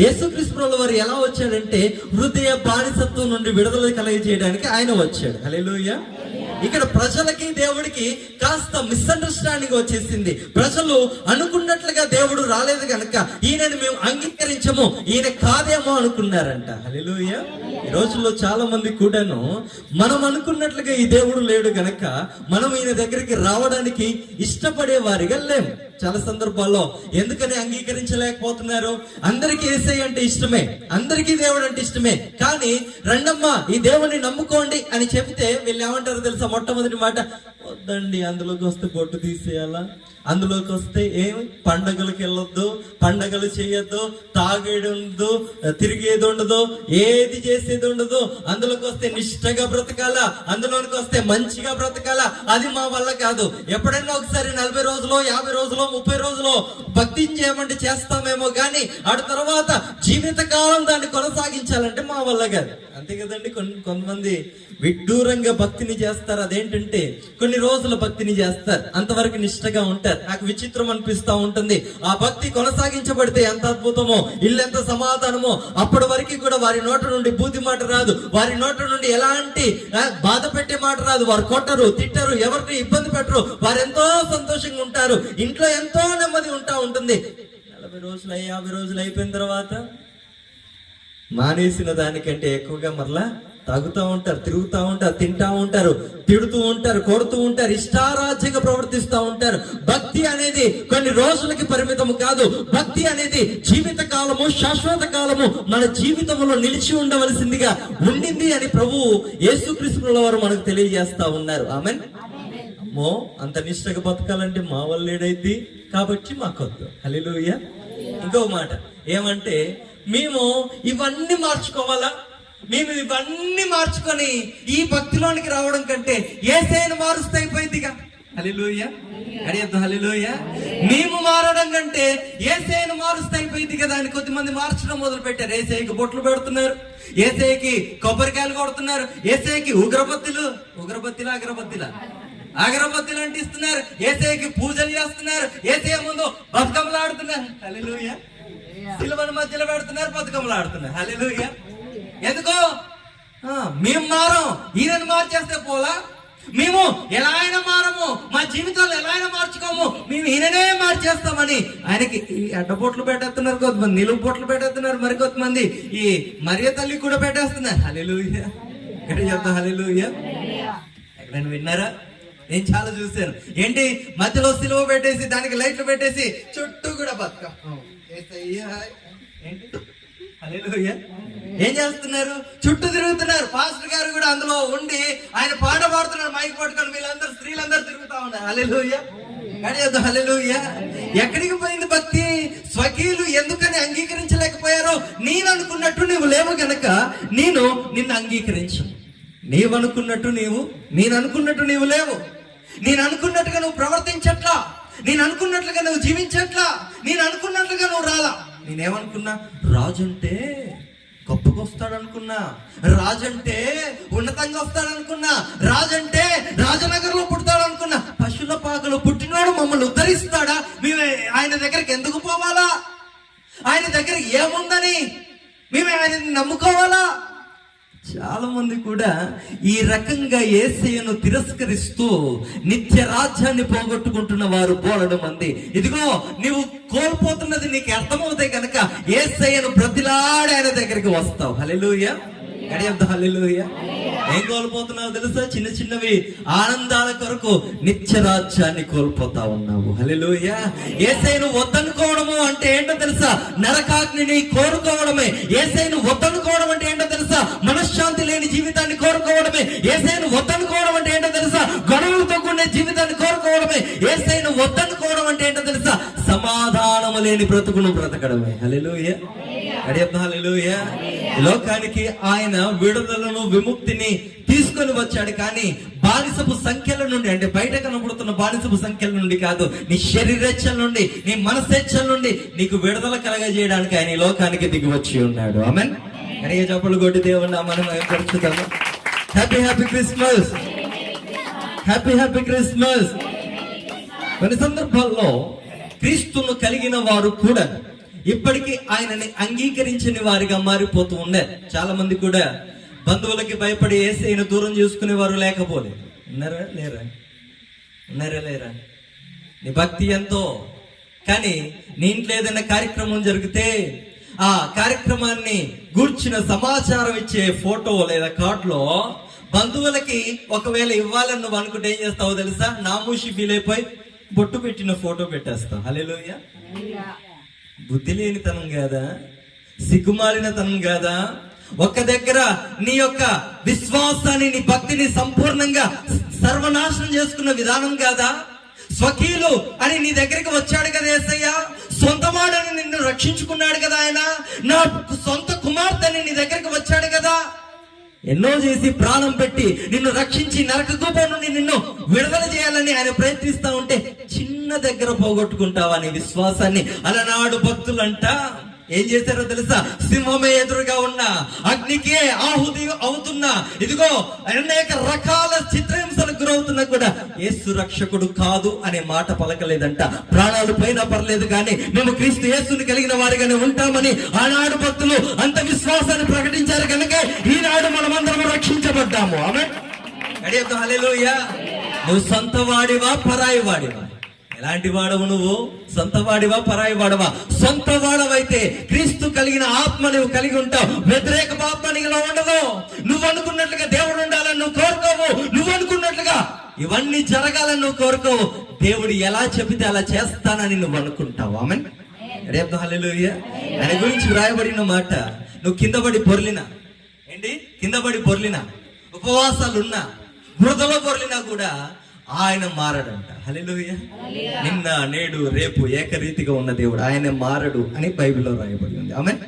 యేసుక్రీస్తు వారు ఎలా వచ్చాడంటే హృదయ బానిసత్వం నుండి విడుదల కలిగజేయడానికి ఆయన వచ్చాడు. హల్లెలూయా. ఇక్కడ ప్రజలకి దేవుడికి కాస్త మిస్అండర్స్టాండింగ్ వచ్చేసింది. ప్రజలు అనుకున్నట్లుగా దేవుడు రాలేదు కనుక ఈయనని మేము అంగీకరించము, ఈయన కాదేమో అనుకున్నారంట. హల్లెలూయా. ఈ రోజుల్లో చాలా మంది కూడాను మనం అనుకున్నట్లుగా ఈ దేవుడు లేడు గనక మనం ఈయన దగ్గరికి రావడానికి ఇష్టపడే వారిగా లేము. చాలా సందర్భాల్లో ఎందుకని అంగీకరించలేకపోతున్నారు? అందరికీ యేసయ్య అంటే ఇష్టమే, అందరికీ దేవుడు అంటే ఇష్టమే, కానీ రండమ్మా ఈ దేవుడిని నమ్ముకోండి అని చెబితే వీళ్ళు ఏమంటారు తెలుసా? మొట్టమొదటి మాట, వద్దండి అందులోకి వస్తే బొట్టు తీసేయాలా, అందులోకి వస్తే ఏమి పండగలకు వెళ్ళొద్దు, పండగలు చేయొద్దు, తాగేది ఉండదు, తిరిగేది ఉండదు, ఏది చేసేది ఉండదు, అందులోకి వస్తే నిష్ఠగా బ్రతకాలా, అందులోకి వస్తే మంచిగా బ్రతకాలా, అది మా వల్ల కాదు. ఎప్పుడైనా ఒకసారి 40 రోజులు 50 రోజులు 30 రోజులు భక్తిని చేయమంటే చేస్తామేమో గాని ఆ తర్వాత జీవితకాలం దాన్ని కొనసాగించాలంటే మా వల్ల కాదు. అంతే కదండి. కొంతమంది విడ్డూరంగా భక్తిని చేస్తారు. అదేంటంటే కొన్ని రోజుల భక్తిని చేస్తారు, అంతవరకు నిష్ఠగా ఉంటారు. నాకు విచిత్రం అనిపిస్తా ఉంటుంది. ఆ భక్తి కొనసాగించబడితే ఎంత అద్భుతమో, ఇల్లు ఎంత సమాధానమో. అప్పటి వరకు కూడా వారి నోట నుండి బూది మాట రాదు, వారి నోట నుండి ఎలాంటి బాధ పెట్టే మాట రాదు. వారు కొట్టరు, తిట్టరు, ఎవరిని ఇబ్బంది పెట్టరు. వారు ఎంతో సంతోషంగా ఉంటారు, ఇంట్లో ఎంతో నెమ్మది ఉంటుంది. 40 రోజులు 50 రోజులు అయిపోయిన తర్వాత మానేసిన దానికంటే ఎక్కువగా మరలా తాగుతూ ఉంటారు, తిరుగుతూ ఉంటారు, తింటా ఉంటారు, తిడుతూ ఉంటారు, కొడుతూ ఉంటారు, ఇష్టారాజ్యంగా ప్రవర్తిస్తూ ఉంటారు. భక్తి అనేది కొన్ని రోజులకి పరిమితము కాదు. భక్తి అనేది జీవిత కాలము, శాశ్వత కాలము మన జీవితంలో నిలిచి ఉండవలసిందిగా ఉండింది అని ప్రభువు యేసుక్రీస్తు వారు మనకు తెలియజేస్తా ఉన్నారు. ఆమెన్. అమ్మో అంత నిష్ఠగా బతకాలంటే మా వల్ల ఏడైంది కాబట్టి మాకొద్దు. హల్లెలూయా. ఇంకో మాట ఏమంటే, మేము ఇవన్నీ మార్చుకోవాలా, మేము ఇవన్నీ మార్చుకొని ఈ భక్తిలోనికి రావడం కంటే యేసయ్యను మారుస్తే అయిపోయిందిగా. హల్లెలూయా. అడియద్దు హల్లెలూయా. మేము మారడం కంటే యేసయ్యను మారుస్తే అయిపోయింది కదా అని కొద్దిమంది మార్చడం మొదలు పెట్టారు. యేసయ్యకి బొట్లు పెడుతున్నారు, యేసయ్యకి కొబ్బరికాయలు కొడుతున్నారు, యేసయ్యకి అగరబత్తిలు అంటిస్తున్నారు, యేసయ్యకి పూజలు చేస్తున్నారు, యేసయ్య ముందు బతుకమ్మలు ఆడుతున్నారు. హల్లెలూయా. సిలువను మధ్యలో పెడుతున్నారు, బతుకమ్మలు ఆడుతున్నారు. హల్లెలూయా. ఎందుకో మేము మారం, ఈయనను మార్చేస్తే పోలా. మేము ఎలా అయినా మారము, మా జీవితాలు ఎలా అయినా మార్చుకోము, మేము ఈయననే మార్చేస్తామని ఆయనకి అడ్డబొట్లు పెట్టేస్తున్నారు, కొంతమంది నిలువు బొట్లు పెట్టేస్తున్నారు, మరి కొంతమంది ఈ మరియ తల్లి కూడా పెట్టేస్తున్నారు. హల్లెలూయా. ఎక్కడ చెప్తా హల్లెలూయా. ఎక్కడైనా విన్నారా? నేను చాలా చూశాను. ఏంటి మధ్యలో సిలువ పెట్టేసి దానికి లైట్లు పెట్టేసి చుట్టూ కూడా బతుకమ్మ. ఏంటి హల్లెలూయా. ఏం చేస్తున్నారు? చుట్టూ తిరుగుతున్నారు. పాస్టర్ గారు కూడా అందులో ఉండి ఆయన పాట పాడుతున్నారు, మైక్ పట్టుకొని. వీళ్ళందరూ స్త్రీలందరూ తిరుగుతా ఉన్నారు. హల్లెలూయా. గడియొద్దు హల్లెలూయా. ఎక్కడికి పోయింది భక్తి? స్వకీయులు ఎందుకని అంగీకరించలేకపోయారో? నేను అనుకున్నట్టు నువ్వు లేవు గనక నేను నిన్ను అంగీకరించు. నేను అనుకున్నట్టు నీవు లేవు. నేను అనుకున్నట్టుగా నువ్వు ప్రవర్తించట్లా, నేను అనుకున్నట్లుగా నువ్వు జీవించట్లా, నేను అనుకున్నట్లుగా నువ్వు రాలా. నేనేమనుకున్నా? రాజంటే గొప్పగా వస్తాడనుకున్నా, రాజంటే ఉన్నతంగా వస్తాడనుకున్నా, రాజంటే రాజనగర్లో పుడతాడనుకున్నా. పశువుల పాకలో పుట్టినవాడు మమ్మల్ని ఉద్ధరిస్తాడా? మేము ఆయన దగ్గరికి ఎందుకు పోవాలా? ఆయన దగ్గర ఏముందని మేము ఆయనని నమ్ముకోవాలా? చాలా మంది కూడా ఈ రకంగా యేసయ్యను తిరస్కరిస్తూ నిత్య రాజ్యాన్ని పోగొట్టుకుంటున్న వారు బోలెడు మంది. ఇదిగో నీవు కోల్పోతున్నది నీకు అర్థమవుతాయి కనుక యేసయ్యను బ్రతిలాడి ఆయన దగ్గరికి వస్తావు. హల్లెలూయా. హల్లెలూయా. ఏం కోల్పోతున్నావు తెలుసా? చిన్న చిన్నవి ఆనందాల కొరకు నిత్య రాజ్యాన్ని కోల్పోతా ఉన్నావు. హల్లెలూయా. యేసయ్యను వద్దనుకోవడము అంటే ఏంటో తెలుసా? నరకాగ్నిని కోరుకోవడమే. యేసయ్యను వద్దనుకోవడం అంటే ఏంటో తెలుసా? మనశ్శాంతి లేని జీవితాన్ని కోరుకోవడమే. యేసయ్యను వద్దనుకోవడం అంటే ఏంటో తెలుసా? గొడవలతో కూడిన జీవితాన్ని కోరుకోవడమే. యేసయ్యను వద్దనుకోవడం అంటే ఏంటో తెలుసా? సమాధానము లేని బ్రతుకును బ్రతకడమే. హల్లెలూయా. హల్లెలూయా. లోకానికి ఆయన విడుదలను విముక్తిని తీసుకొని వచ్చాడు, కానీ బానిసపు సంఖ్యల నుండి, అంటే బయట కనబడుతున్న బానిసపు సంఖ్యల నుండి కాదు, నీ శరీరేచ్ఛల నుండి, నీ మనసేచ్ఛల నుండి నీకు విడుదల కలగజేయడానికి ఆయన ఈ లోకానికి దిగి వచ్చి ఉన్నాడు. ఆమెన్. కనుక చప్పలు కొట్టి దేవుణ్ణి మనం పరుచుతాము. Happy Christmas, happy Christmas. కొన్ని సందర్భాల్లో క్రీస్తును కలిగిన వారు కూడా ఇప్పటికీ ఆయనని అంగీకరించని వారిగా మారిపోతూ ఉన్నారు. చాలా మంది కూడా బంధువులకి భయపడి యేసయ్యను దూరం చేసుకునే వారు లేకపోలేదు. ఉన్నారా లేరా? నీ భక్తి ఎంతో, కానీ నీ ఇంట్లో ఏదైనా కార్యక్రమం జరిగితే ఆ కార్యక్రమాన్ని గూర్చిన సమాచారం ఇచ్చే ఫోటో లేదా కార్డులో బంధువులకి ఒకవేళ ఇవ్వాలని నువ్వు అనుకుంటే ఏం చేస్తావో తెలుసా? నామూషి ఫీల్ అయిపోయి బొట్టు పెట్టిన ఫోటో పెట్టేస్తావు. హల్లెలూయా. బుద్ధి లేనితనం కాదా? సిగ్గుమాలినతనం కాదా? ఒక్క దగ్గర నీ యొక్క విశ్వాసాన్ని, నీ భక్తిని సంపూర్ణంగా సర్వనాశనం చేసుకున్న విధానం కాదా? స్వకీయులు అని నీ దగ్గరికి వచ్చాడు కదా యేసయ్య, సొంతవాడని నిన్ను రక్షించుకున్నాడు కదా ఆయన, నా సొంత కుమార్తెని నీ దగ్గరికి వచ్చాడు కదా, ఎన్నో చేసి ప్రాణం పెట్టి నిన్ను రక్షించి నరక కూపం నుండి నిన్ను విడుదల చేయాలని ఆయన ప్రయత్నిస్తా ఉంటే చిన్న దగ్గర పోగొట్టుకుంటావా నీ విశ్వాసాన్ని? అలనాడు భక్తులంట ఏం చేశారో తెలుసా? సింహమే ఎదురుగా ఉన్నా, అగ్నికి ఆహుతి అవుతున్నా, ఇదిగో అనేక రకాల చిత్రహింసలకు గురవుతున్నా కూడా యేసు రక్షకుడు కాదు అనే మాట పలకలేదంట. ప్రాణాలు పైన పర్లేదు కానీ మేము క్రీస్తు యేసుని కలిగిన వారిగానే ఉంటామని ఆనాడు భక్తులు అంత విశ్వాసాన్ని ప్రకటించారు కనుక ఈనాడు మనమందరం రక్షించబడ్డాము. ఆమె హల్లెలూయా. నువ్వు సొంత వాడివా పరాయి వాడివా? ఎలాంటి వాడవు నువ్వు? సొంత వాడివా పరాయి వాడవా? సొంత వాడవైతే క్రీస్తు కలిగిన ఆత్మ నువ్వు కలిగి ఉంటావు. వ్యతిరేక ఆత్మ నీలో ఉండదు. నువ్వు అనుకున్నట్లుగా దేవుడు ఉండాలని నువ్వు కోరుకోవు. నువ్వు అనుకున్నట్లుగా ఇవన్నీ జరగాలని నువ్వు కోరుకోవు. దేవుడు ఎలా చెబితే అలా చేస్తానని నువ్వు అనుకుంటావు. ఆమెన్. రేపు హల్లెలూయా. ఆయన గురించి వ్రాయబడిన మాట, నువ్వు కింద పడి పొర్లినా, ఉపవాసాలున్నా, బురదలో పొర్లినా కూడా ఆయన మారడంట. హల్లెలూయా. నిన్న నేడు రేపు ఏకరీతిగా ఉన్న దేవుడు, ఆయన మారడు అని బైబిల్లో రాయబడి ఉంది. ఆమెన్.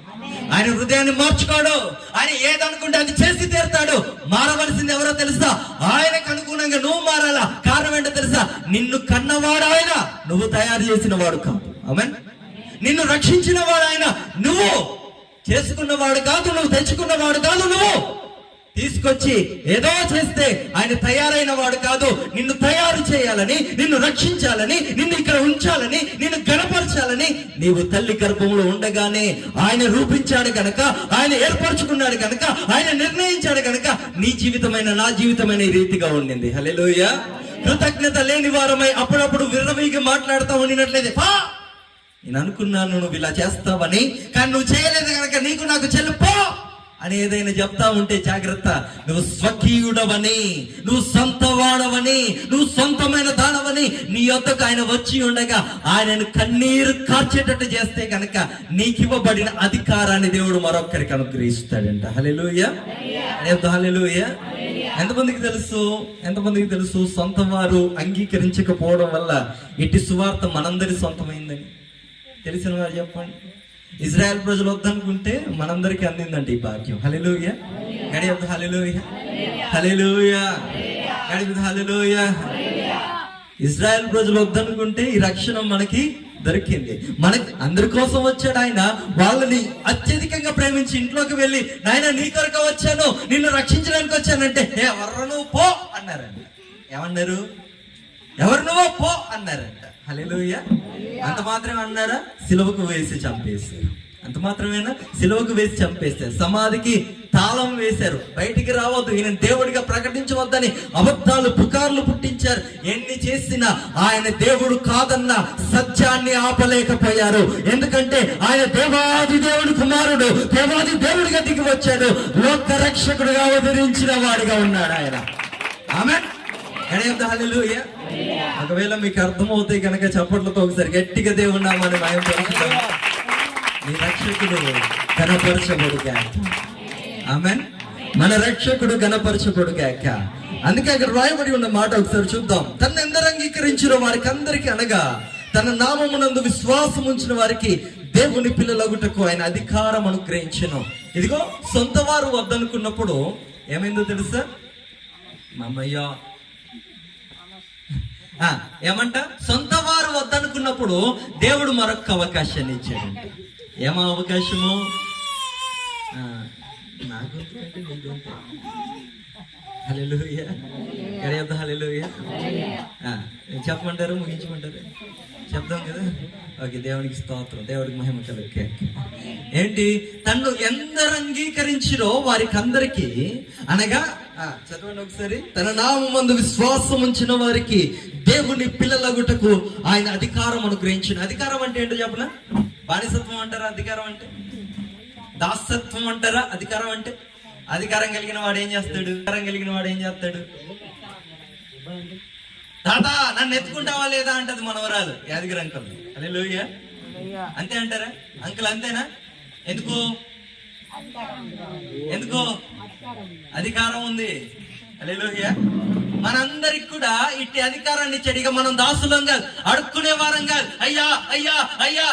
ఆయన హృదయాన్ని మార్చుకోడు. ఆయన ఏదనుకుంటే అది చేసి తీరుతాడు. మారవలసింది ఎవరో తెలుసా? ఆయనకు అనుగుణంగా నువ్వు మారాలా. కారణం ఏంటో తెలుసా? నిన్ను కన్నవాడు ఆయన, నువ్వు తయారు చేసిన వాడు కాదు. ఆమెన్. నిన్ను రక్షించిన వాడు ఆయన, నువ్వు చేసుకున్నవాడు కాదు, నువ్వు తెచ్చుకున్నవాడు కాదు. నువ్వు తీసుకొచ్చి ఏదో చేస్తే ఆయన తయారైన వాడు కాదు. నిన్ను తయారు చేయాలని, నిన్ను రక్షించాలని, నిన్ను ఇక్కడ ఉంచాలని, నిన్ను గణపరచాలని నీవు తల్లి గర్భంలో ఉండగానే ఆయన రూపించాడు కనుక, ఆయన ఏర్పరచుకున్నాడు కనుక, ఆయన నిర్ణయించాడు కనుక నీ జీవితమైన నా జీవితమైన ఈ రీతిగా ఉండింది. హల్లెలూయా. కృతజ్ఞత లేని వారమై అప్పుడప్పుడు విర్రవీగి మాట్లాడుతూ ఉండినట్లయితే నేను అనుకున్నాను నువ్వు ఇలా చేస్తావని, కానీ నువ్వు చేయలేదు కనుక నీకు నాకు చెల్లిపో అని ఏదైనా చెప్తా ఉంటే జాగ్రత్త. నువ్వు స్వకీయుడవని, నువ్వు సొంతవాడవని, నువ్వు సొంతమైన దానవని నీ యొద్దకు ఆయన వచ్చి ఉండగా ఆయనను కన్నీరు కార్చేటట్టు చేస్తే కనుక నీకివ్వబడిన అధికారాన్ని దేవుడు మరొక్కరికి అనుగ్రహిస్తాడంట. హల్లెలూయా. హల్లెలూయా. ఎంతమందికి తెలుసు సొంత వారు అంగీకరించకపోవడం వల్ల ఇటు సువార్త మనందరి సొంతమైందని? తెలిసిన వారు చెప్పండి. ఇజ్రాయెల్ ప్రజలు వద్దనుకుంటే మనందరికీ అందిందంట ఈ భాగ్యం. హల్లెలూయా. హల్లెలూయా. హల్లెలూయా. హల్లెలూయా. ఇజ్రాయెల్ ప్రజలు వద్దనుకుంటే ఈ రక్షణ మనకి దొరికింది. మనకి అందరి కోసం వచ్చాడు ఆయన. వాళ్ళని అత్యధికంగా ప్రేమించి ఇంట్లోకి వెళ్ళి, నాయన నీ కొరకు వచ్చాను, నిన్ను రక్షించడానికి వచ్చానంటే ఎవరు నువ్వు పో అన్నారంట. ఏమన్నారు? ఎవరు నువ్వు పో అన్నారంట. హల్లెలూయా. అంత మాత్రమే అన్నారా? సిలువకు వేసి చంపేశారు. అంత మాత్రమేనా? సిలువకు వేసి చంపేశారు. సమాధికి తాళం వేశారు. బయటికి రావద్దు, ఈయన దేవుడిగా ప్రకటించవద్దని అబద్ధాలు పుకార్లు పుట్టించారు. ఎన్ని చేసినా ఆయన దేవుడు కాదన్న సత్యాన్ని ఆపలేకపోయారు. ఎందుకంటే ఆయన దేవాది దేవుడి కుమారుడు, దేవాది దేవుడిగా దిగి వచ్చాడు. లోక రక్షకుడుగా అవతరించిన వాడిగా ఉన్నాడు ఆయన. ఆమేన్. హల్లెలూయా. ఒకవేళ మీకు అర్థమవుతాయి కనుక చప్పట్లతో ఒకసారి గట్టిగా దేవుని నామాన్ని మహిమపరుచుదాం. నీ రక్షకుడు ఘనపరచబడుగాక. ఆమేన్. మన రక్షకుడు ఘనపరచబడుగాక. అందుకే అక్కడ రాయబడి ఉన్న మాట ఒకసారి చూద్దాం. తను ఎందరు అంగీకరించిన వారికి అందరికీ అనగా తన నామమునందు విశ్వాసం ఉంచిన వారికి దేవుని పిల్లలగుటకు ఆయన అధికారం అనుగ్రహించెను. ఇదిగో సొంత వారు వద్దనుకున్నప్పుడు ఏమైందో తెలుసా? మామయ్య ఏమంట? సొంత వారు వద్దనుకున్నప్పుడు దేవుడు మరొక అవకాశాన్ని ఇచ్చాడంట. ఏమో అవకాశము? నాకు హల్లెలూయా. హల్లెలూయా. చెప్పమంటారు, ముగించమంటారు? చెప్దాం కదా. ఓకే, దేవునికి స్తోత్రం, దేవుడికి మహిమ కలుగు. ఏంటి? తన్ను ఎందరు అంగీకరించిరో వారికి అందరికి, అనగా చదవండి ఒకసారి, తన నామమందు విశ్వాసం ఉంచిన వారికి దేవుని పిల్లలగుటకు ఆయన అధికారం అనుగ్రహించిన. అధికారం అంటే ఏంటో చెప్పనా? బానిసత్వం అంటారా అధికారం అంటే? దాసత్వం అంటారా అధికారం అంటే? అధికారం కలిగిన వాడు ఏం చేస్తాడు? తాత నన్ను ఎత్తుకుంటావా లేదా అంటది మనవరాలు యాదగిరి అంకుల్. హల్లెలూయా. అంతే అంటారా అంకుల్? అంతేనా? ఎందుకు అధికారం ఉంది. హల్లెలూయా. మనందరికి కూడా ఇట్టి అధికారాన్ని ఇచ్చాడు. ఇక మనం దాసులం కాదు, అడుక్కునే వారం కాదు. అయ్యా అయ్యా అయ్యా,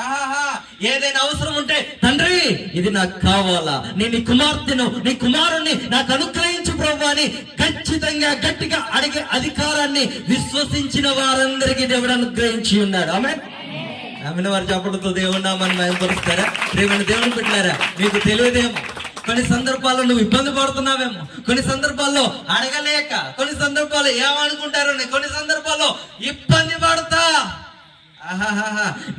ఆహా, ఏదైనా అవసరం ఉంటే తండ్రి ఇది నాకు కావాలా, నేను నీ కుమార్తెను, నీ కుమారుణ్ణి నాకు అనుగ్రహించు ప్రభువా అని ఖచ్చితంగా గట్టిగా అడిగే అధికారాన్ని విశ్వసించిన వారందరికీ దేవుడు అనుగ్రహించి ఉన్నాడు. ఆమె వారు చెప్పడంతో దేవుడు నామని భయపరుస్తారా? ప్రియమైన దేవుని పెట్టారా? మీకు తెలియదేమో, కొన్ని సందర్భాల్లో నువ్వు ఇబ్బంది పడుతున్నావేమో, కొన్ని సందర్భాల్లో అడగలేక, కొన్ని సందర్భాల్లో ఏమనుకుంటారని, కొన్ని సందర్భాల్లో ఇబ్బంది పడతా.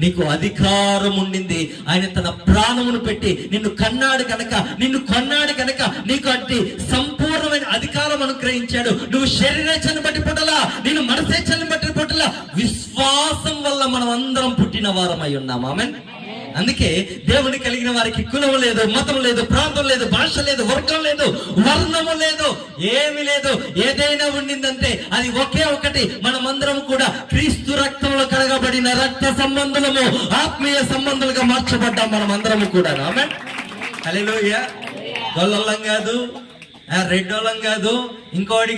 నీకు అధికారం ఉండింది. ఆయన తన ప్రాణమును పెట్టి నిన్ను కొన్నాడు కనుక నీకు అట్టి సంపూర్ణమైన అధికారం అనుగ్రహించాడు. నువ్వు శరీరేచ్ఛను బట్టి పుట్టలా, నేను మనసేచ్ఛను బట్టి పుట్టలా, విశ్వాసం వల్ల మనం అందరం పుట్టిన వారమై ఉన్నాం. ఆమేన్. అందుకే దేవుని కలిగిన వారికి కులం లేదు, మతం లేదు, ప్రాంతం లేదు, భాష లేదు, వర్గం లేదు, వర్ణము లేదు, ఏమి లేదు. ఏదైనా ఉండిందంటే అది ఒకే ఒకటి, మనమందరం కూడా క్రీస్తు రక్తంలో కడగబడిన రక్త సంబంధులము, ఆత్మీయ సంబంధాలుగా మార్చబడ్డాం మనమందరము కూడా. ఆమేన్. హల్లెలూయా. గొల్లలం కాదు, రెడ్డోళం కాదు, ఇంకోటి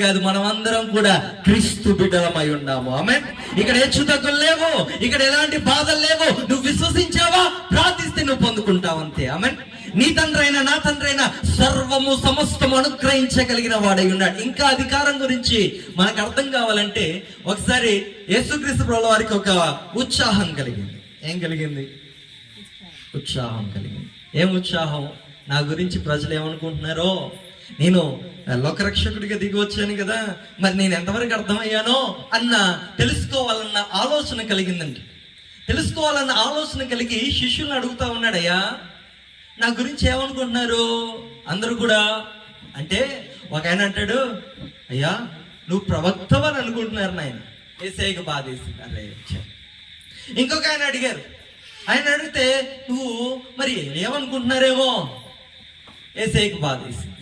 కాదు, మనం అందరం కూడా క్రీస్తు బిడ్డలమై ఉన్నాము. ఆమేన్. ఇక్కడ హెచ్చు తగ్గులు లేవు, ఇక్కడ ఎలాంటి బాధలు లేవు. నువ్వు విశ్వసించావా, ప్రార్థిస్తే నువ్వు పొందుకుంటావు, అంతే. ఆమేన్. నీ తండ్రి అయినా నా తండ్రి అయినా సర్వము సమస్తము అనుగ్రహించగలిగిన వాడై ఉన్నాడు. ఇంకా అధికారం గురించి మనకు అర్థం కావాలంటే ఒకసారి యేసుక్రీస్తు ప్రభువు వారికి ఒక ఉత్సాహం కలిగింది. ఏం కలిగింది? ఉత్సాహం కలిగింది. ఏం ఉత్సాహం? నా గురించి ప్రజలు ఏమనుకుంటున్నారో, నేను లోకరక్షకుడిగా దిగి వచ్చాను కదా, మరి నేను ఎంతవరకు అర్థమయ్యానో అన్న తెలుసుకోవాలన్న ఆలోచన కలిగిందండి. తెలుసుకోవాలన్న ఆలోచన కలిగి శిష్యుల్ని అడుగుతా ఉన్నాడు, అయ్యా నా గురించి ఏమనుకుంటున్నారు అందరూ కూడా అంటే? ఒక ఆయన అంటాడు, అయ్యా నువ్వు ప్రవక్తవని అనుకుంటున్నారు నాయన. యేసయ్యకి బాధేసింది. అరే. ఇంకొక ఆయన అడిగారు, ఆయన అడిగితే నువ్వు మరి ఏమనుకుంటున్నారేమో, యేసయ్యకి బాధేసింది.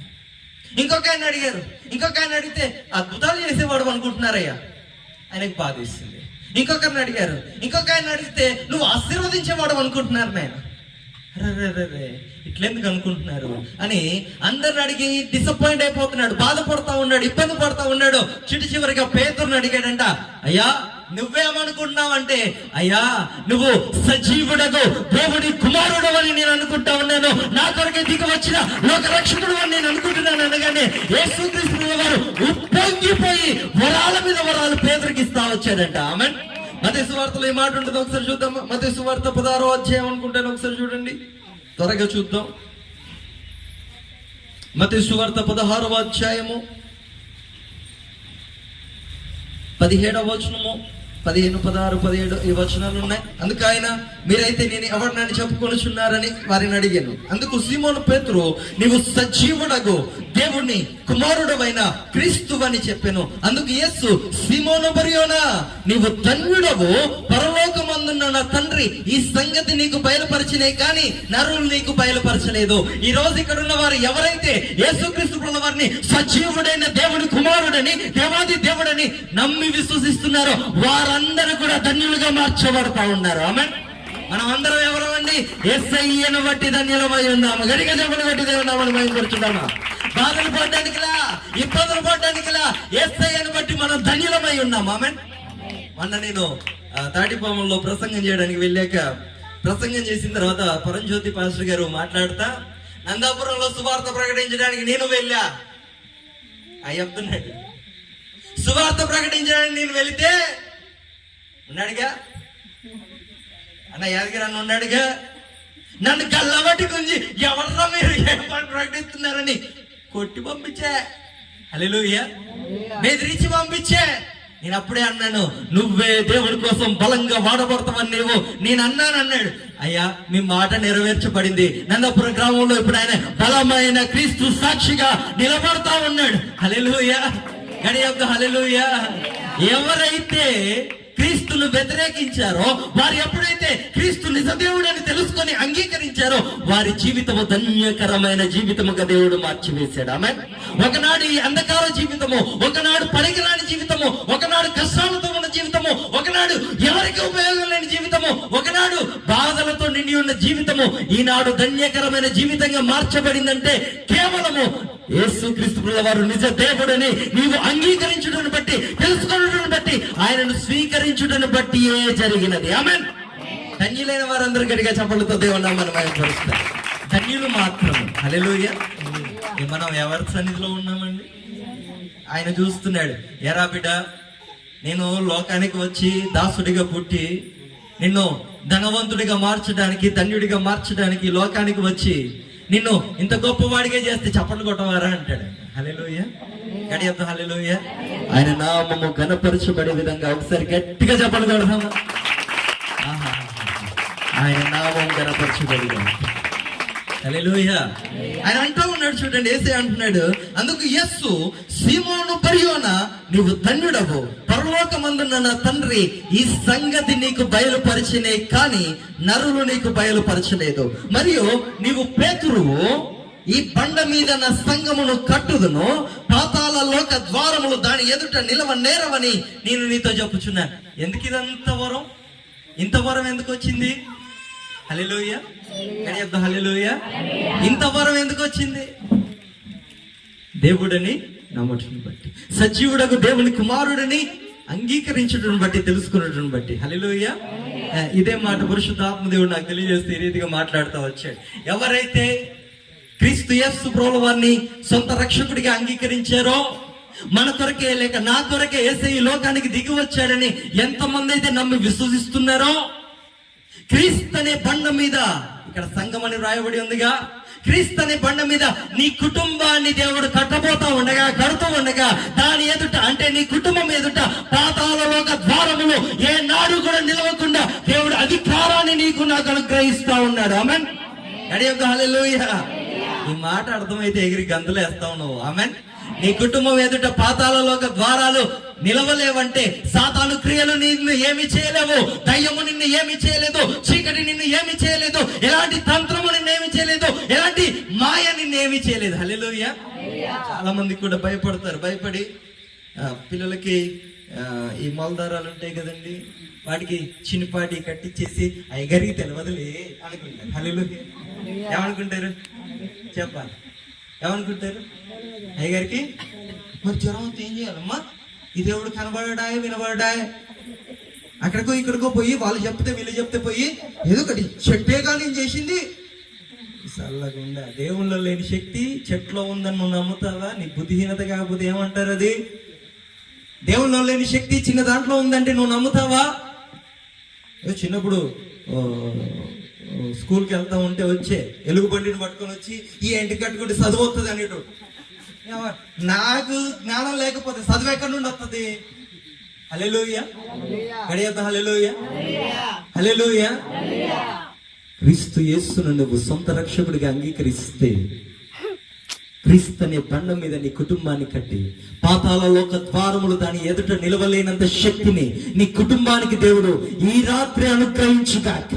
ఇంకొక ఆయన అడిగితే అద్భుతాలు చేసేవాడు అనుకుంటున్నారయ్యా, ఆయనకి బాధేసింది. ఇంకొకరిని అడిగితే నువ్వు ఆశీర్వదించేవాడు అనుకుంటున్నారు నాయన. రే ఇట్లెందుకు అనుకుంటున్నారు అని అందరిని అడిగి డిసప్పాయింట్ అయిపోతున్నాడు, బాధపడతా ఉన్నాడు, ఇబ్బంది పడతా ఉన్నాడు. చివరిగా పేతురుని అడిగాడంట, అయ్యా నువ్వేమనుకుంటున్నావంటే, అయ్యా నువ్వు సజీవుడగు దేవుడి కుమారుడు అని నేను అనుకుంటా ఉన్నాను, నా కొరకే దిగి వచ్చిన లోక రక్షకుడు అని నేను అనుకుంటున్నాను అనగానే యేసుక్రీస్తు వారు ఉప్పొంగిపోయి వరాల మీద వరాలు పేతురుకి ఇస్తా వచ్చాడంట. ఆమేన్. మత్తయి సువార్తలో ఈ మాట ఉంటుంది, ఒకసారి చూద్దాం. మత్తయి సువార్త 16వ అధ్యాయం అనుకుంటాను, ఒకసారి చూడండి, త్వరగా చూద్దాం. మత్తయి సువార్త 16వ అధ్యాయము 17వ వచనము, 15, 16, 17 ఈ వచనాలు ఉన్నాయి. అందుకు ఆయన, మీరైతే నేను ఎవరినని చెప్పుకొనుచున్నారని వారిని అడిగాను. అందుకు సీమోను పేతురు, నీవు సజీవుడగు దేవుని కుమారుడవైన క్రీస్తువని చెప్పాను. అందుకు యేసు, సీమోను బర్యోనా నీవు ధన్యుడవు, పరలోకమందున్న నా తండ్రి ఈ సంగతి నీకు బయలుపరిచినే కానీ నరులు నీకు బయలుపరచలేదు. ఈ రోజు ఇక్కడ ఉన్న వారు ఎవరైతే యేసుక్రీస్తు ప్రభువు వారిని సజీవుడైన దేవుని కుమారుడని, దేవాది దేవుడని నమ్మి విశ్వసిస్తున్నారో వారందరూ కూడా ధన్యులుగా మార్చబడతా ఉన్నారు. ఆమేన్. మనం అందరం ఎవరమండి? యేసయ్యను బట్టి ధన్యులమై ఉన్నాము. గడిగ దేవుని బట్టి దేవుని నామమును మహిమపరచుదామా. బాధలు పడడానికిలా, ఇబ్బందులు పడడానికిలా యేసయ్యను బట్టి మనం ధన్యులమై ఉన్నాము. ఆమేన్. మొన్న నేను తాటిపాముల్లో ప్రసంగం చేయడానికి వెళ్ళాక, ప్రసంగం చేసిన తర్వాత పరంజ్యోతి పాస్టర్ గారు మాట్లాడుతా, నందాపురంలో సువార్త ప్రకటించడానికి నేను వెళ్ళా చెప్తున్నాడు. సువార్త ప్రకటించడానికి నేను వెళితే ఉన్నాడుగా అన్న యాదగిరి అన్న ఉన్నాడుగా, నన్ను గల్లబట్టి గుంజి ఎవర్రా మీరు ఏం ప్రకటిస్తున్నారని కొట్టి పంపించా. హల్లెలూయా. బెదిరించి పంపించే. నేను అప్పుడే అన్నాను, నువ్వే దేవుడి కోసం బలంగా వాడబడతావని నేను అన్నాడు. అయ్యా మీ మాట నెరవేర్చబడింది. నందపురం గ్రామంలో ఇప్పుడు ఆయన బలమైన క్రీస్తు సాక్షిగా నిలబడతా ఉన్నాడు. హల్లెలూయా. గడియొద్దు. హల్లెలూయా. ఎవరైతే క్రీస్తును వ్యతిరేకించారో, వారు ఎప్పుడైతే క్రీస్తు నిజదేవుడని తెలుసుకొని అంగీకరించారో, వారి జీవితము ధన్యకరమైన జీవితముగా దేవుడు మార్చివేశాడు. ఆమేన్. ఒకనాడు ఈ అంధకార జీవితము, ఒకనాడు పనికిరాని జీవితము, ఒకనాడు కష్టాలతో ఉన్న జీవితము, ఒకనాడు ఎవరికి ఉపయోగం లేని జీవితము, ఒకనాడు బాధలతో నిండి ఉన్న జీవితము ఈనాడు ధన్యకరమైన జీవితంగా మార్చబడిందంటే కేవలము యేసుక్రీస్తు వారు నిజ దేవుడని నీవు అంగీకరించుటను బట్టి, తెలుసుకున్నటను బట్టి, ఆయనను స్వీకరించుటను బట్టి జరిగినది. ఆమేన్. ధన్యులైన వారందరూ గట్టిగా చప్పట్లతో దేవుని నామమును మహిమపరుస్తారు. ధన్యులు మాత్రం. హల్లెలూయా. మనం ఎవరి సన్నిధిలో ఉన్నామండి? ఆయన చూస్తున్నాడు. ఎరా బిడ్డ, నేను లోకానికి వచ్చి దాసుడిగా పుట్టి నిన్ను ధనవంతుడిగా మార్చడానికి, ధన్యుడిగా మార్చడానికి లోకానికి వచ్చి నిన్ను ఇంత గొప్పవాడిగా చేస్తే చప్పట్లు కొట్టవారా అంటాడు. హల్లెలూయా. గడియొద్దు. హల్లెలూయా. ఆయన నామము ఘనపరచబడే విధంగా ఒకసారి గట్టిగా చప్పట్లు కొడదామా? ఆయన నామం ఘనపరచబడి. హల్లెలూయా. ఆయన అంటూ ఉన్నాడు చూడండి, యేసే అంటున్నాడు, అందుకు యేసు సీమోను బర్యోనా నీవు ధన్యుడవు, పరలోకమందున్న నా తండ్రి ఈ సంగతి నీకు బయలుపరిచినే కాని నరులు నీకు బయలుపరచలేదు. మరియు నీవు పేతురువు, ఈ బండ మీద నా సంఘమును కట్టుదును, పాతాళ లోక ద్వారములు దాని ఎదుట నిలవ నేరవని నేను నీతో చెప్పుచున్నా. ఎందుకు ఇదంత వరం? ఇంత వరం ఎందుకు వచ్చింది? హల్లెలూయా. హల్లెలూయా. ఇంత వరం ఎందుకు వచ్చింది? దేవుడని నమ్మటం బట్టి, సజీవుడకు దేవుని కుమారుడని అంగీకరించడం బట్టి, తెలుసుకున్నటం బట్టి. హల్లెలూయా. ఇదే మాట పరిశుద్ధాత్మ దేవుడు నాకు తెలియజేస్తే ఈ రీతిగా మాట్లాడుతూ వచ్చాడు. ఎవరైతే క్రీస్తు యేసు ప్రభువు వారిని సొంత రక్షకుడిగా అంగీకరించారో, మన కొరకే లేక నా కొరకే యేసే ఈ లోకానికి దిగి వచ్చాడని ఎంతమంది అయితే నమ్మి విశ్వసిస్తున్నారో, క్రీస్తు అనే బండ మీద, ఇక్కడ సంఘం అని రాయబడి ఉందిగా, క్రీస్తు అనే బండ మీద నీ కుటుంబాన్ని దేవుడు కట్టబోతా ఉండగా, కడుతూ ఉండగా, దాని ఎదుట అంటే నీ కుటుంబం ఎదుట పాతాళ లోక ద్వారములు ఏ నాడు కూడా నిలవకుండా దేవుడు అధికారాన్ని నీకు నాకు అనుగ్రహిస్తా ఉన్నాడు. ఆమేన్. హల్లెలూయా. ఈ మాట అర్థమైతే ఎగిరి గంతులు వేస్తా ఉన్నావు. ఆమేన్. నీ కుటుంబం ఎదుట పాతాళ లోక ద్వారాలు నిలవలేవంటే సాతాను క్రియలు నిన్ను ఏమి చేయలేవు, దయ్యము నిన్ను ఏమి చేయలేదు, చీకటి నిన్ను ఏమి చేయలేదు, ఎలాంటి తంత్రము నిన్ను ఏమి చేయలేదు, ఎలాంటి మాయ నిన్ను ఏమి చేయలేదు. హల్లెలూయా. చాలా మంది కూడా భయపడతారు. భయపడి పిల్లలకి ఈ మొలదారాలు ఉంటాయి కదండి, వాటికి చిన్నపాటి కట్టించేసి అయ్యగారికి తెలియదులే అనుకుంటారు. హల్లెలూయా. ఏమనుకుంటారు చెప్పాలి? ఏమనుకుంటారు? అయ్యగారికి మరి జ్వరం ఏం చేయాలమ్మా? ఈ దేవుడు కనబడడాయ వినబడడాయ, అక్కడికో ఇక్కడికో పోయి వాళ్ళు చెప్తే వీళ్ళు చెప్తే పోయి ఏదో ఒకటి చెట్టే కానీ చేసింది. చల్లగుండా దేవుళ్ళలో లేని శక్తి చెట్లో ఉందని నువ్వు నమ్ముతావా? నీ బుద్ధిహీనత కాకపోతే ఏమంటారు? అది దేవుళ్ళలో లేని శక్తి చిన్న దాంట్లో ఉందంటే నువ్వు నమ్ముతావా? చిన్నప్పుడు స్కూల్కి వెళ్తా ఉంటే వచ్చే ఎలుగు బండిని పట్టుకొని వచ్చి ఈ ఇంటికి కట్టుకుంటే చదువు వస్తుంది అనేటోడు. నాకు జ్ఞానం లేకపోతే చదువు ఎక్కడి నుండి వస్తుంది? హల్లెలూయా. గడియొద్దు. హల్లెలూయా. హల్లెలూయా. క్రీస్తు యేసును నువ్వు సొంత రక్షకుడిగా అంగీకరిస్తే, క్రీస్తు అనే బండ మీద నీ కుటుంబాన్ని కట్టి, పాతాళ లోక ద్వారములు దాని ఎదుట నిలవలేనంత శక్తిని నీ కుటుంబానికి దేవుడు ఈ రాత్రి అనుగ్రహించుగాక.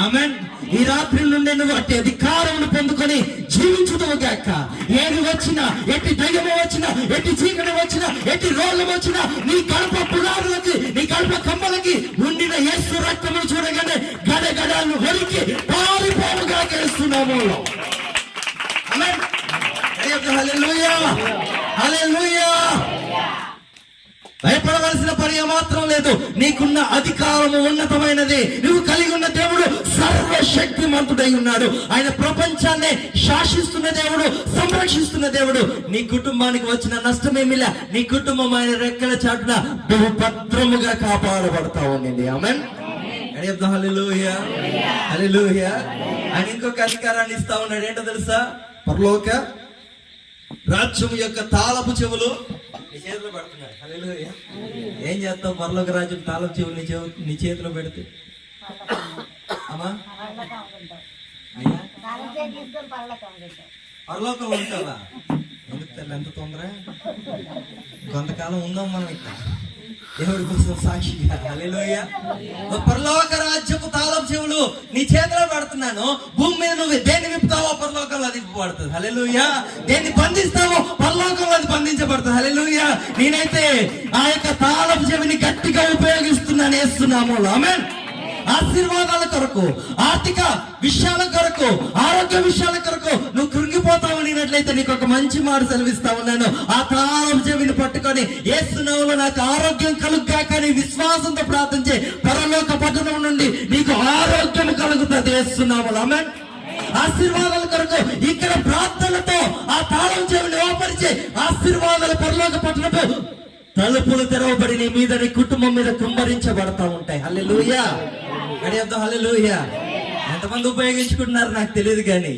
ఆమేన్. ఈ రాత్రి నుండి నువ్వు అట్టి అధికారమును పొందుకొని జీవించుదువుగాక. ఏది వచ్చినా, ఎట్టి దయ్యము వచ్చినా, ఎట్టి చీకటి వచ్చినా, ఎట్టి రోగం వచ్చినా, నీ కడప పునాదులకి, నీ కడప కమ్మలకి ఉండిన యేసు రక్తమును చూడగానే గడగడాలను వరికి పారిపోవుగా చేస్తున్నాము. ఆమేన్. హల్లెలూయా. హల్లెలూయా. భయపడవలసిన పని మాత్రం లేదు. నీకున్న అధికారము ఉన్నతమైనది. నువ్వు కలిగి ఉన్న దేవుడు సర్వశక్తిమంతుడై ఉన్నాడు. ఆయన ప్రపంచాన్ని శాసిస్తున్న దేవుడు, సంరక్షిస్తున్న దేవుడు. నీ కుటుంబానికి వచ్చిన నష్టమేమిలా. నీ కుటుంబం ఆయన రెక్కల చాటున బహుభద్రముగా కాపాడబడతా ఉండింది. ఆమేన్. హల్లెలూయా. హల్లెలూయా. ఆయన ఇంకొక అధికారాన్ని ఇస్తా ఉన్నాడు. ఏంటో తెలుసా? పరలోక రాజ్యం యొక్క తాళపు చెవులు నీ చేతిలో పెడుతున్నాడు. హల్లెలూయా. ఏం చేస్తావు? పరలోక రాజ్యం తాళపు చెవులు నీ చేతిలో పెడితే అమ్మా పరలోకంలో ఉంటావా? ఎందుకు తెల్ల ఎంత తొందర? కొంతకాలం ఉందాం మనం ఇక్కడ దేవుడి కోసం సాక్షిగా. హల్లెలూయా. పరలోక రాజ్యపు తాళపు చెవులు నీ చేతిలో పెడుతున్నాను. భూమి మీద నువ్వు దేన్ని విప్పుతావో పరలోకంలో అది విప్పబడుతుంది. హల్లెలూయా. దేన్ని బంధిస్తావో పరలోకంలో అది బంధించబడుతుంది. హల్లెలూయా. నేనైతే ఆ యొక్క తాళపు చెవిని గట్టిగా ఉపయోగిస్తున్నాను యేసునామములో. ఆమేన్. ఆశీర్వాదాల కొరకు, ఆర్థిక విషయాల కొరకు, ఆరోగ్య విషయాల కొరకు నువ్వు కృంగిపోతావు అన్నట్లయితే నీకు ఒక మంచి మాట సెలవిస్తా ఉన్నాను. ఆ తాళం చెవిని పట్టుకొని యేసునామములో నాకు ఆరోగ్యం కలుగ్గాక నీ విశ్వాసంతో ప్రార్థించే పరలోక పట్టణం నుండి నీకు ఆరోగ్యం కలుగుతుంది యేసునామములో. ఆమేన్. ఆశీర్వాదాల కొరకు ఇక్కడ ప్రార్థనతో ఆ తాళం చెవిని ఓపరిచే ఆశీర్వాదాల పరలోక పట్టణపు తలుపులు తెరవబడి నీ మీద, నీ కుటుంబం మీద కుమ్మరించబడతా ఉంటాయి. హల్లెలూయా. గడియద్దాం. హల్లెలూయా. ఎంతమంది ఉపయోగించుకుంటున్నారు నాకు తెలియదు, కానీ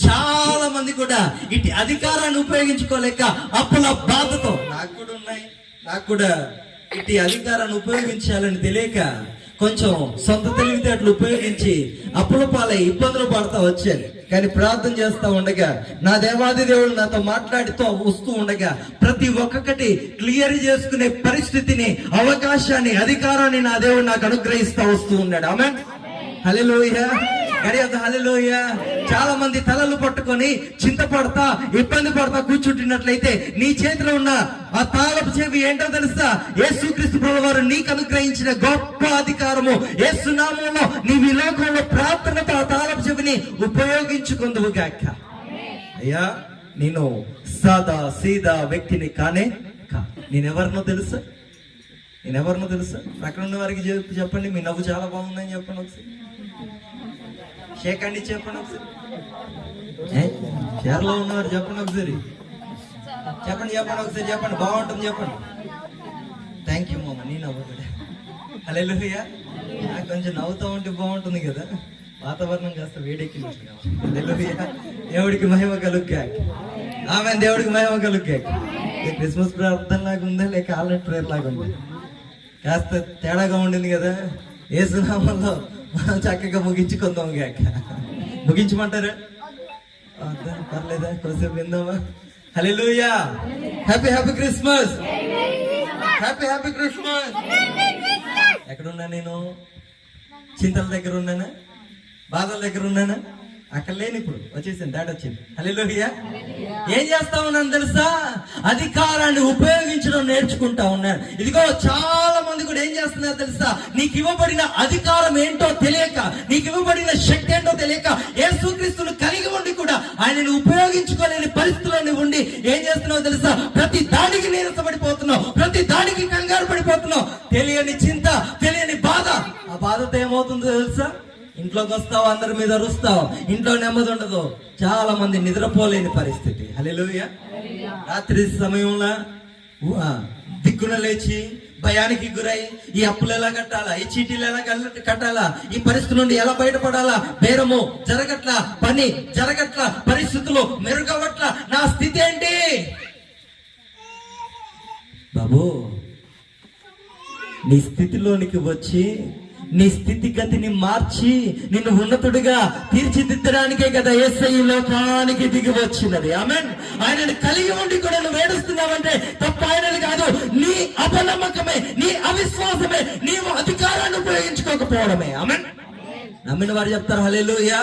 చాలా మంది కూడా ఇటు అధికారాన్ని ఉపయోగించుకోలేక అప్పుల బాధతో, నాకు కూడా ఉన్నాయి, నాకు కూడా ఇటు అధికారాన్ని ఉపయోగించాలని తెలియక కొంచెం సొంత తెలివితేటలు ఉపయోగించి అప్పుల పాలై ఇబ్బందులు పడతా వచ్చాను. కానీ ప్రార్థన చేస్తా ఉండగా నా దేవాది దేవుడు నాతో మాట్లాడుతూ వస్తూ ఉండగా ప్రతి ఒక్కటి క్లియర్ చేసుకునే పరిస్థితిని, అవకాశాన్ని, అధికారాన్ని నా దేవుడు నాకు అనుగ్రహిస్తా వస్తూ ఉన్నాడు. ఆమేన్. హల్లెలూయా. హల్లెలూయా. చాలా మంది తలలు పట్టుకొని చింతపడతా, ఇబ్బంది పడతా కూర్చుంటున్నట్లయితే నీ చేతిలో ఉన్న ఆ తాళపు చెవి ఏంటో తెలుసా? యేసుక్రీస్తు ప్రభువారు నీకు అనుగ్రహించిన గొప్ప అధికారము. యేసు నామములో నీ విలోకంలో ప్రార్థనతో ఆ తాళపు చెవిని ఉపయోగించుకుందువు గాక. అయ్యా, నేను సాదా సీదా వ్యక్తిని కానే కా. నేనెవరినో తెలుసా? అక్కడ ఉన్న వారికి చెప్పండి, మీ నవ్వు చాలా బాగుందని చెప్పండి ఒకసారి. షేక్ అండి చెప్పండి ఒకసారి. కేరళలో ఉన్నవారు చెప్పండి ఒకసారి. చెప్పండి బాగుంటుంది చెప్పండి. థ్యాంక్ యూ మామ. నీ నవ్వు కూడా. హల్లెలూయా. నాకు కొంచెం నవ్వుతూ ఉంటే బాగుంటుంది కదా, వాతావరణం కాస్త వేడెక్కినట్టు. హల్లెలూయా. దేవుడికి మహిమ కలుగ్గాక. ఆమేన్. దేవుడికి మహిమ కలుగ్గాక. క్రిస్మస్ ప్రార్థన లాగా ఉందా లేక ఆల్రెడీ ప్రేయర్ లాగా ఉందా? కాస్త తేడాగా ఉండింది కదా. యేసు నామములో మనం చక్కగా ముగించుకుందాం గాక. ముగించమంటారా? పర్లేదా? కొంచెం విందామా? Hallelujah. Happy Christmas. Happy Christmas. ఎక్కడున్నా నేను? చింతల దగ్గర ఉన్నానా? బాధల దగ్గర ఉన్నానా? అక్కడ లేని, ఇప్పుడు వచ్చేసింది, డాడీ వచ్చింది. హల్లెలూయా. ఏం చేస్తా ఉన్నాను తెలుసా? అధికారాన్ని ఉపయోగించడం నేర్చుకుంటా ఉన్నాను. ఇదిగో చాలా మంది కూడా ఏం చేస్తున్నారు తెలుసా? నీకు ఇవ్వబడిన అధికారం ఏంటో తెలియక, నీకు ఇవ్వబడిన శక్తి ఏంటో తెలియక, యేసుక్రీస్తును కలిగి ఉండి కూడా ఆయనను ఉపయోగించుకోలేని పరిస్థితుల్లో ఉండి ఏం చేస్తున్నావు తెలుసా? ప్రతి దానికి నీరసపడిపోతున్నావు, ప్రతి దానికి కంగారు పడిపోతున్నావు. తెలియని చింత, తెలియని బాధ. ఆ బాధతో ఏమవుతుందో తెలుసా? ఇంట్లోకి వస్తావు, అందరి మీద అరుస్తావు, ఇంట్లో నెమ్మది ఉండదు. చాలా మంది నిద్రపోలేని పరిస్థితి. హల్లెలూయా. రాత్రి సమయంలో దిక్కున లేచి భయానికి గురై ఈ అప్పులు ఎలా కట్టాలా, ఈ చీటీలు ఎలా కట్టాలా, ఈ పరిస్థితి నుండి ఎలా బయటపడాలా, బేరము జరగట్లా, పని జరగట్లా, పరిస్థితులు మెరుగవట్లా, నా స్థితి ఏంటి? బాబు, నీ స్థితిలోనికి వచ్చి నీ స్థితిగతిని మార్చి నిన్ను ఉన్నతుడిగా తీర్చిదిద్దడానికే కదా యేసయ్య లోకానికి దిగి వచ్చినది. ఆమేన్. ఆయనను కలిగి ఉండి కూడా నువ్వు ఏడుస్తున్నావంటే తప్ప ఆయనని కాదు, నీ అపనమ్మకమే, నీ అవిశ్వాసమే, నీవు అధికారాన్ని ఉపయోగించుకోకపోవడమే. ఆమేన్. నమ్మిన వారు చెప్తారు హల్లెలూయా.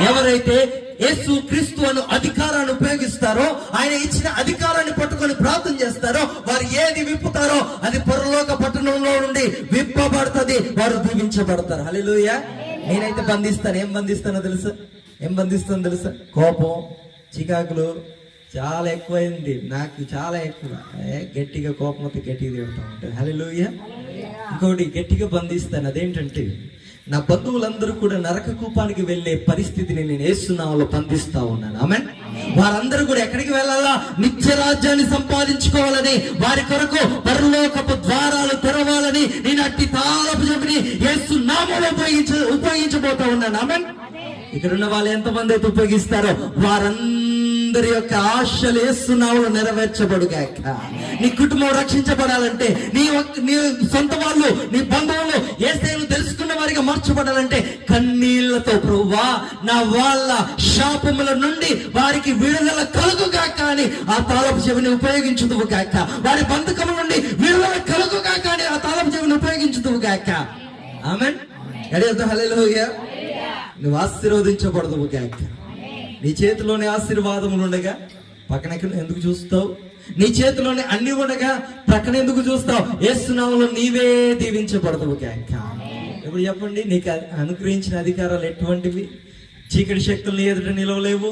ఎవరైతే యేసు క్రీస్తు అను అధికారాన్ని ఉపయోగిస్తారో, ఆయన ఇచ్చిన అధికారాన్ని పట్టుకొని ప్రార్థన చేస్తారో, వారు ఏది విప్పుతారో అది పరలోక పట్టణంలో నుండి విప్పబడుతుంది, వారు దీవించబడతారు. హల్లెలూయా. నేనైతే బంధిస్తాను. ఏం బంధిస్తాను తెలుసా? కోపం, చికాకులు చాలా ఎక్కువైంది నాకు, చాలా ఎక్కువ. గట్టిగా కోపం వస్తే గట్టిగా తిడతా ఉంటాను. హల్లెలూయా. ఇంకోటి గట్టిగా బంధిస్తాను, అదేంటంటే నా బంధువులందరూ కూడా నరక కూపానికి వెళ్లే పరిస్థితిని నేను యేసు నామములో బంధిస్తా ఉన్నాను. ఆమేన్. వారందరూ కూడా ఎక్కడికి వెళ్ళాలా? నిత్య రాజ్యాన్ని సంపాదించుకోవాలని, వారి కొరకు పరలోకపు ద్వారాలు తెరవాలని నేను అట్టి తాళపు చెవిని యేసు నామములో ఉపయోగించబోతా ఉన్నాను. ఆమేన్. ఇక్కడ ఉన్న వాళ్ళు ఎంతమంది అయితే ఉపయోగిస్తారో వారందరూ అందరి యొక్క ఆశలు యేసు నామములో నెరవేర్చబడుగాక. నీ కుటుంబం రక్షించబడాలంటే, నీ సొంత వాళ్ళు, నీ బంధువులు యేసయ్యను తెలుసుకున్న వారిగా మార్చబడాలంటే కన్నీళ్లతో ప్రభువా నా వాళ్ళ శాపముల నుండి వారికి విడుదల కలుగుగాక అని ఆ తాళపు చెవిని ఉపయోగించుదువు గాక. వారి బంధకముల నుండి విడుదల కలుగుగాక అని ఆ తాళపు చెవిని ఉపయోగించుదువు గాక. ఆమేన్. హల్లెలూయా. నువ్వు ఆశీర్వదించబడదువు గాక. నీ చేతిలోని ఆశీర్వాదములు ఉండగా పక్కన ఎందుకు చూస్తావు? నీ చేతిలోని అన్ని ఉండగా ప్రక్కన ఎందుకు చూస్తావు? యేసు నామములో నీవే దీవించబడదువు గాక. ఇప్పుడు చెప్పండి, నీకు అనుగ్రహించిన అధికారాలు ఎటువంటివి? చీకటి శక్తులు ఎదుట నిలవలేవు.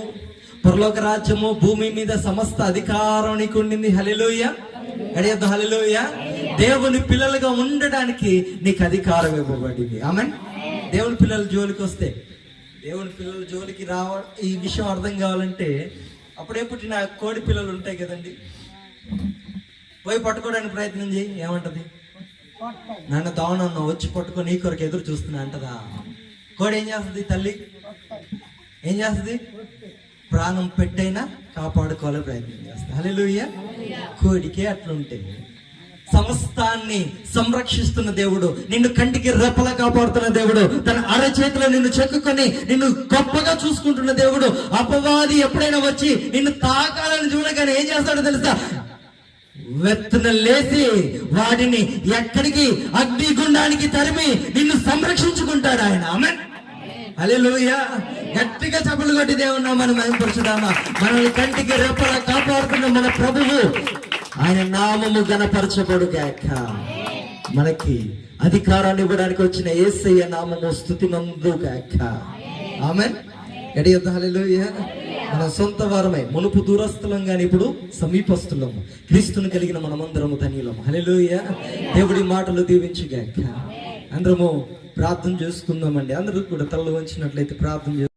పరలోక రాజ్యము భూమి మీద సమస్త అధికారం నీకు ఉండింది. హల్లెలూయా. హల్లెలూయా. దేవుని పిల్లలుగా ఉండడానికి నీకు అధికారం ఇవ్వబడింది. ఆమేన్. దేవుని పిల్లల జోలికి వస్తే, దేవుని పిల్లల జోలికి ఈ విషయం అర్థం కావాలంటే, అప్పుడే పుట్టిన కోడి పిల్లలు ఉంటాయి కదండి, పోయి పట్టుకోవడానికి ప్రయత్నం చేయి. ఏమంటది? నన్ను దోవనన్న వచ్చి పట్టుకో, నీ కొరకు ఎదురు చూస్తున్నా అంటదా? కోడి ఏం చేస్తుంది? తల్లి ఏం చేస్తుంది? ప్రాణం పెట్టైనా కాపాడుకోవాలని ప్రయత్నం చేస్తుంది. హల్లెలూయా. కోడికే అట్లుంటే, సమస్తాన్ని సంరక్షిస్తున్న దేవుడు, నిన్ను కంటికి రెప్పలా కాపాడుతున్న దేవుడు, తన అరచేతిలో నిన్ను చెక్కుకొని నిన్ను గొప్పగా చూసుకుంటున్న దేవుడు, అపవాది ఎప్పుడైనా వచ్చి నిన్ను తాకాలని చూడగానే ఏం చేస్తాడో తెలుసా? వెత్తున లేసి వాడిని ఎక్కడికి? అగ్నిగుండానికి తరిమి నిన్ను సంరక్షించుకుంటాడు ఆయన. ఆమేన్. హల్లెలూయా. గట్టిగా చప్పట్లు కొట్టి దేవుని నామమును మహిమపరచుదామా. మనల్ని కంటికి రెప్పలా కాపాడుతున్న మన ప్రభువు, ఆయన నామము ఘనపరచబడుగాక. మనకి అధికారాన్ని ఇవ్వడానికి వచ్చిన యేసయ్య నామము స్తుతినందుగాక. ఆమేన్. హల్లెలూయా. మన సొంత వారమై మునుపు దూరస్థులం గాని ఇప్పుడు సమీపస్తులము, క్రీస్తును కలిగిన మనమందరము ధన్యులము. హల్లెలూయా. దేవుడి మాటలు దీవించుగాక. అందరము ప్రార్థన చేసుకుందామండి. అందరూ కూడా తలలు వంచినట్లయితే ప్రార్థన